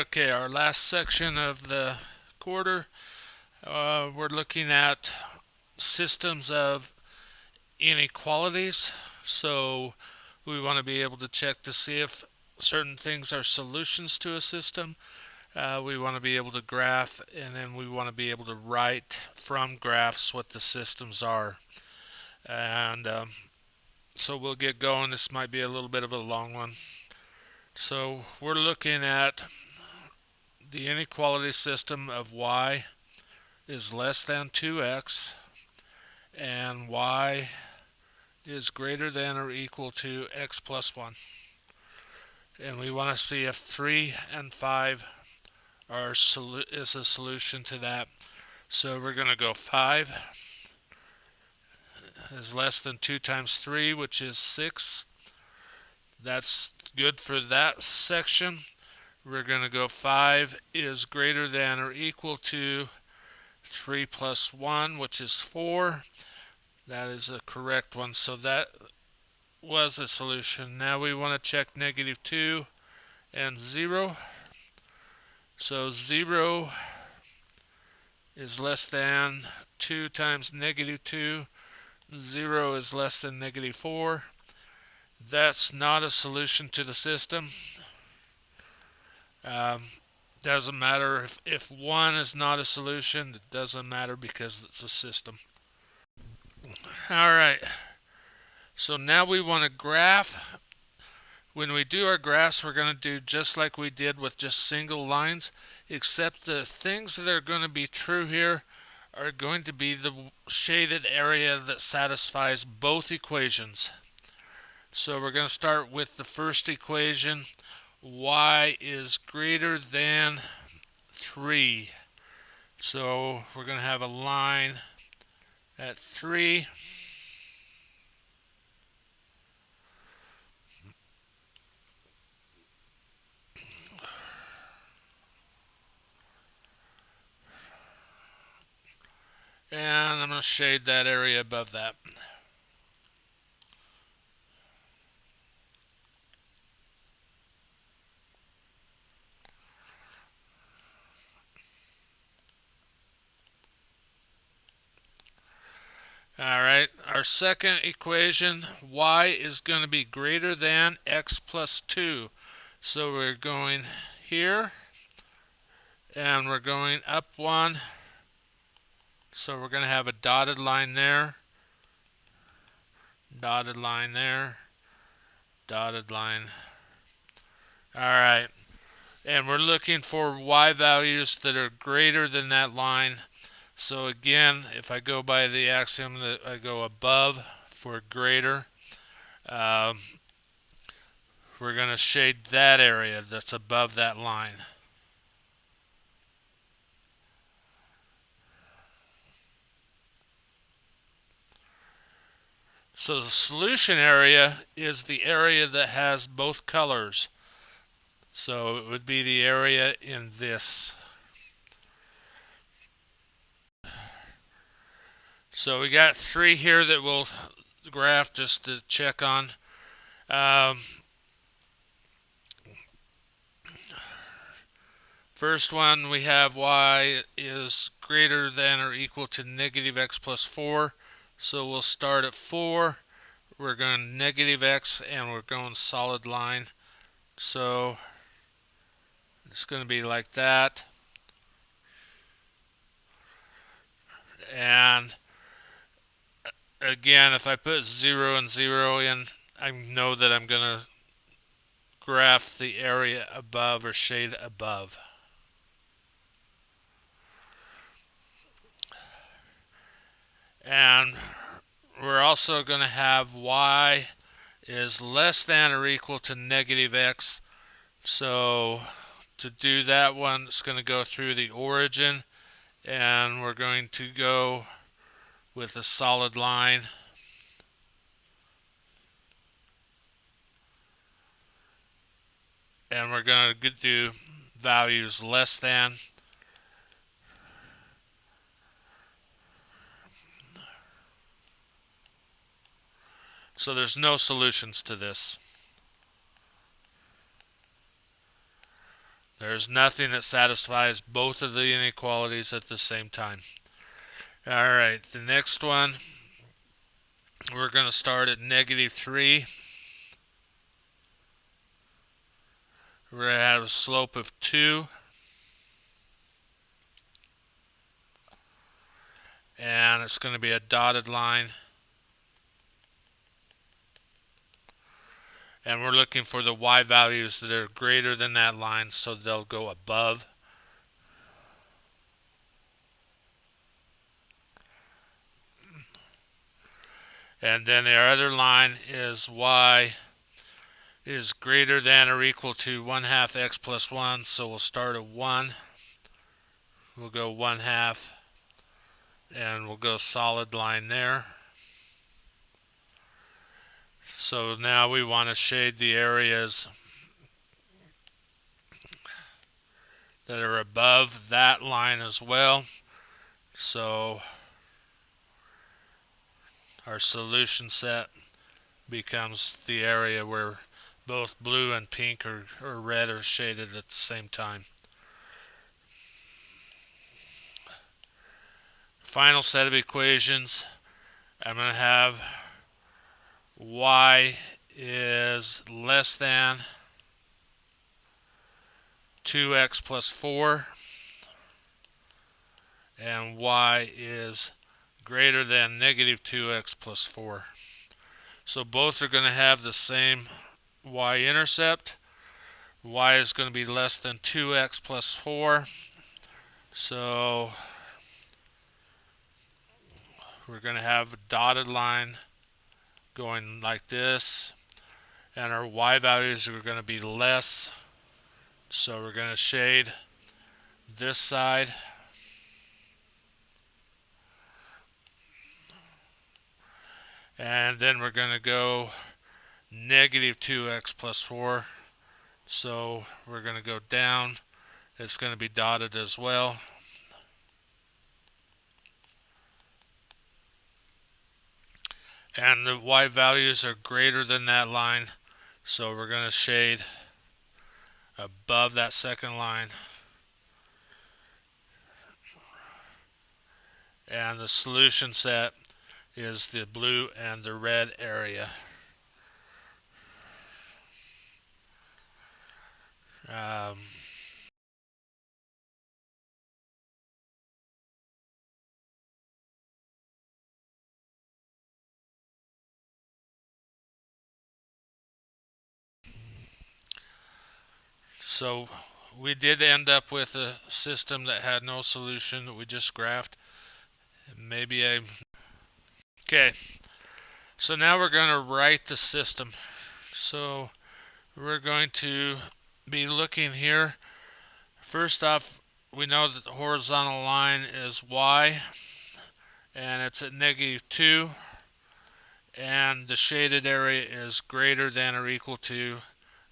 Okay, our last section of the quarter, we're looking at systems of inequalities. So we want to be able to check to see if certain things are solutions to a system. We want to be able to graph, and then we want to be able to write from graphs what the systems are. And so we'll get going. This might be a little bit of a long one. So we're looking at the inequality system of y is less than 2x and y is greater than or equal to x plus 1. And we want to see if 3 and 5 is a solution to that. So we're going to go 5 is less than 2 times 3, which is 6. That's good for that section. We're going to go 5 is greater than or equal to 3 plus 1, which is 4. That is a correct one. So that was a solution. Now we want to check negative 2 and 0. So 0 is less than 2 times negative 2. 0 is less than negative 4. That's not a solution to the system. Doesn't matter if 1 is not a solution. It doesn't matter because it's a system. Alright, so now we want to graph. When we do our graphs, we're going to do just like we did with just single lines, except the things that are going to be true here are going to be the shaded area that satisfies both equations. So we're going to start with the first equation. Y is greater than 3. So we're going to have a line at 3. And I'm going to shade that area above that. Alright, our second equation, y is going to be greater than x plus 2. So we're going here, and we're going up 1. So we're going to have a dotted line there, dotted line there, dotted line. Alright, and we're looking for y values that are greater than that line. So again, if I go by the axiom that I go above for greater, we're going to shade that area that's above that line. So the solution area is the area that has both colors. So it would be the area in this. So we got 3 here that we'll graph just to check on. First one, we have y is greater than or equal to negative x plus 4. So we'll start at 4. We're going negative x and we're going solid line. So it's going to be like that. And again, if I put 0 and 0 in, I know that I'm going to graph the area above or shade above. And we're also going to have y is less than or equal to negative x. So to do that one, it's going to go through the origin, and we're going to go with a solid line. And we're going to do values less than. So there's no solutions to this. There's nothing that satisfies both of the inequalities at the same time. Alright, the next one, we're going to start at -3. We're going to have a slope of 2. And it's going to be a dotted line. And we're looking for the y values that are greater than that line, so they'll go above. And then the other line is y is greater than or equal to 1/2 x plus 1, so we'll start at 1. We'll go 1/2, and we'll go solid line there. So now we want to shade the areas that are above that line as well. So our solution set becomes the area where both blue and pink or red are shaded at the same time. Final set of equations, I'm going to have y is less than 2x plus 4, and y is greater than -2x plus 4. So both are going to have the same y-intercept. Y is going to be less than 2x plus 4. So we're going to have a dotted line going like this. And our y values are going to be less. So we're going to shade this side. And then we're going to go -2x plus 4. So we're going to go down. It's going to be dotted as well. And the y values are greater than that line. So we're going to shade above that second line. And the solution set is the blue and the red area. So we did end up with a system that had no solution that we just graphed. Maybe a... Okay, so now we're going to write the system. So we're going to be looking here. First off, we know that the horizontal line is y, and it's at -2, and the shaded area is greater than or equal to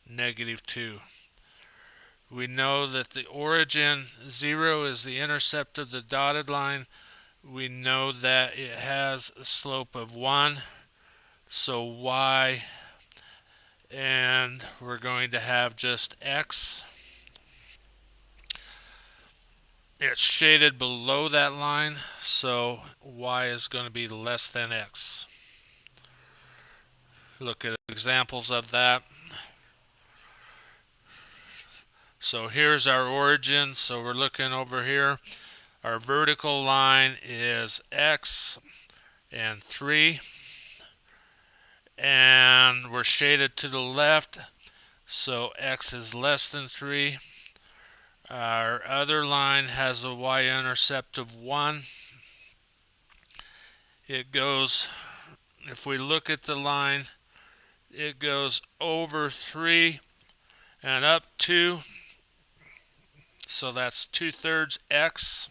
-2. We know that the origin 0 is the intercept of the dotted line. We know that it has a slope of 1, so y, and we're going to have just x. It's shaded below that line, so y is going to be less than x. Look at examples of that. So here's our origin. So we're looking over here. Our vertical line is x and 3. And we're shaded to the left, so x is less than 3. Our other line has a y-intercept of 1. It goes, if we look at the line, it goes over 3 and up 2. So that's 2/3 x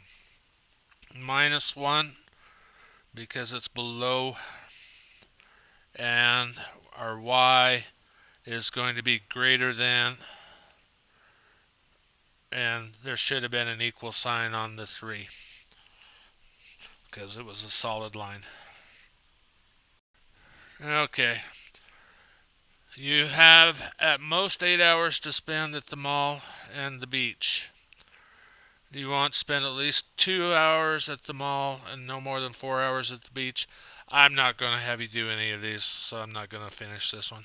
minus 1 because it's below. And our y is going to be greater than, and there should have been an equal sign on the 3 because it was a solid line. Okay. You have at most 8 hours to spend at the mall. and the beach. Do you want to spend at least 2 hours at the mall and no more than 4 hours at the beach? I'm not going to have you do any of these, so I'm not going to finish this one.